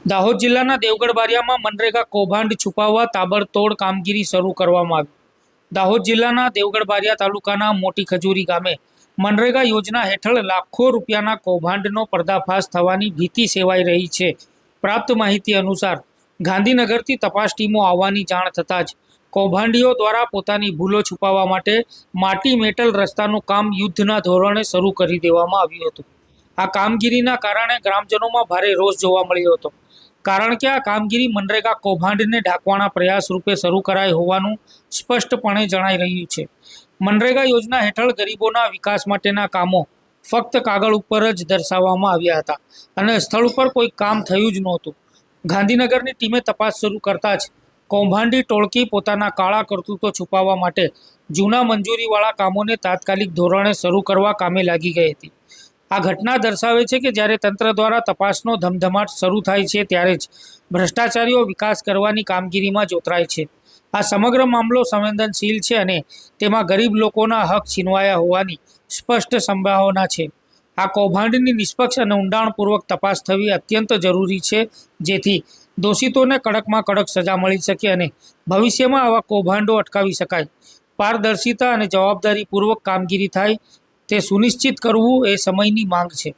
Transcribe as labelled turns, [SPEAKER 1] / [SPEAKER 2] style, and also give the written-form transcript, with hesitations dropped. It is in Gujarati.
[SPEAKER 1] દાહોદ જિલ્લાના દેવગઢ બારિયામાં મનરેગા કૌભાંડ છુપાવવા તાબડતોડ કામગીરી શરૂ કરવામાં આવી। દાહોદ જિલ્લાના દેવગઢ બારિયા તાલુકાના મોટી ખજૂરી ગામે મનરેગા યોજના હેઠળ લાખો રૂપિયાના કૌભાંડનો પર્દાફાશ થવાની ભીતિ સેવાઈ રહી છે। પ્રાપ્ત માહિતી અનુસાર ગાંધીનગરથી તપાસ ટીમો આવવાની જાણ થતાં જ કૌભાંડીઓ દ્વારા પોતાની ભૂલો છુપાવવા માટે માટી મેટલ રસ્તાનું કામ યુદ્ધના ધોરણે શરૂ કરી દેવામાં આવ્યું હતું। આ કામગીરીના કારણે ગ્રામજનોમાં ભારે રોષ જોવા મળ્યો હતો, કારણ કે આ કામગીરી મનરેગા કૌભાંડને ઢાંકવાના પ્રયાસ રૂપે શરૂ કરાઈ હોવાનું સ્પષ્ટપણે જણાઈ રહ્યું છે। મનરેગા યોજના હેઠળ ગરીબોના વિકાસ માટેના કામો ફક્ત કાગળ ઉપર જ દર્શાવવામાં આવ્યા હતા અને સ્થળ ઉપર કોઈ કામ થયું જ નહોતું। ગાંધીનગરની ટીમે તપાસ શરૂ કરતાં જ કૌભાંડી ટોળકી પોતાના કાળા કરતૂતો છુપાવવા માટે જૂના મંજૂરીવાળા કામોને તાત્કાલિક ધોરણે શરૂ કરવા કામે લાગી ગઈ હતી। આ ઘટના દર્શાવે છે કે જ્યારે તંત્ર દ્વારા તપાસનો ધમધમાટ શરૂ થાય છે ત્યારે જ ભ્રષ્ટાચારીઓ વિકાસ કરવાની કામગીરીમાં જોતરાય છે। આ સમગ્ર મામલો સંવેદનશીલ છે અને તેમાં ગરીબ લોકોના હક છીનવાયા હોવાની સ્પષ્ટ સંભાવના છે। આ કૌભાંડની નિષ્પક્ષ અને ઊંડાણપૂર્વક તપાસ થવી અત્યંત જરૂરી છે, જેથી દોષિતોને કડકમાં કડક સજા મળી શકે અને ભવિષ્યમાં આવા કૌભાંડો અટકાવી શકાય। પારદર્શિતા અને જવાબદારીપૂર્વક કામગીરી થાય તે સુનિશ્ચિત કરવું એ સમયની માંગ છે।